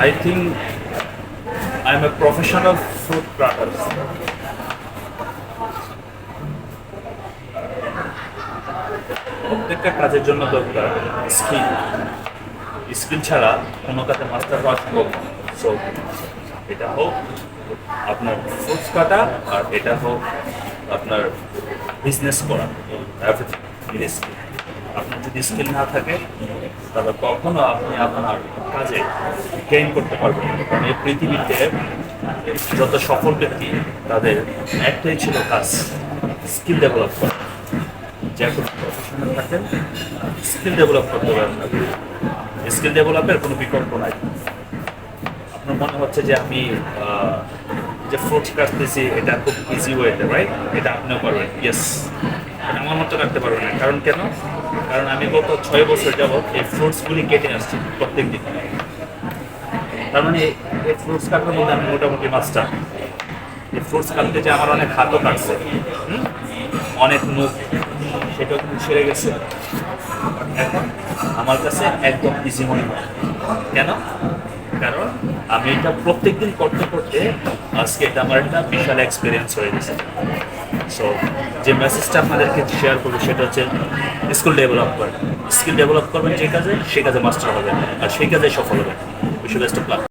I think I'm a professional fruit cutter. প্রত্যেকটা কাজের জন্য দরকার স্কিল। স্কিল ছাড়া কোনো কাজে মাস্টার হওয়া সম্ভব না। সো এটা হোক আপনার ফ্রুটস কাটা, আর এটা হোক আপনার বিজনেস করা, এভরিথিং স্কিল। আপনার যদি স্কিল না থাকে তাহলে কখনো আপনি আপনার কাজে গেইন করতে পারবেন না। কারণ এই পৃথিবীতে যত সফল ব্যক্তি তাদের একটাই ছিল কাজ, স্কিল ডেভেলপ করা। যে এখন প্রফেশনাল থাকেন, স্কিল ডেভেলপ করতে পারেন না। স্কিল ডেভেলপের কোনো বিকল্প নাই। আপনার মনে হচ্ছে যে আমি যে ফ্রুটস কাটতেছি এটা খুব ইজি ওয়েতে, রাইট? এটা আপনিও পারবেন, ইয়েস। আমার মতো কাটতে পারবেন না। কারণ কেন? কারণ আমি গত 6 বছর যাবৎ এই ফ্রুটসগুলি কেটে আসছি প্রত্যেক দিন। তার মানে এই ফ্রুটস কাটার মধ্যে আমি মোটামুটি মাস্টার। এই ফ্রুটস কাটতে যে আমার অনেক হাতও কাটছে, অনেক মুখ, সেটাও কিন্তু ছেড়ে গেছে। এখন আমার কাছে একদম ইজি মনে হয়। কেন? কারণ আমি এটা প্রত্যেক দিন করতে করতে আজকে এটা আমার একটা বিশাল এক্সপিরিয়েন্স হয়ে গেছে। সো যে মেসেজটা আপনাদেরকে শেয়ার করবো সেটা হচ্ছে স্কিল ডেভেলপ করেন। স্কিল ডেভেলপ করবেন যে কাজে, সেই কাজে মাস্টার হবেন, আর সেই কাজে সফল হবেন। Best of luck.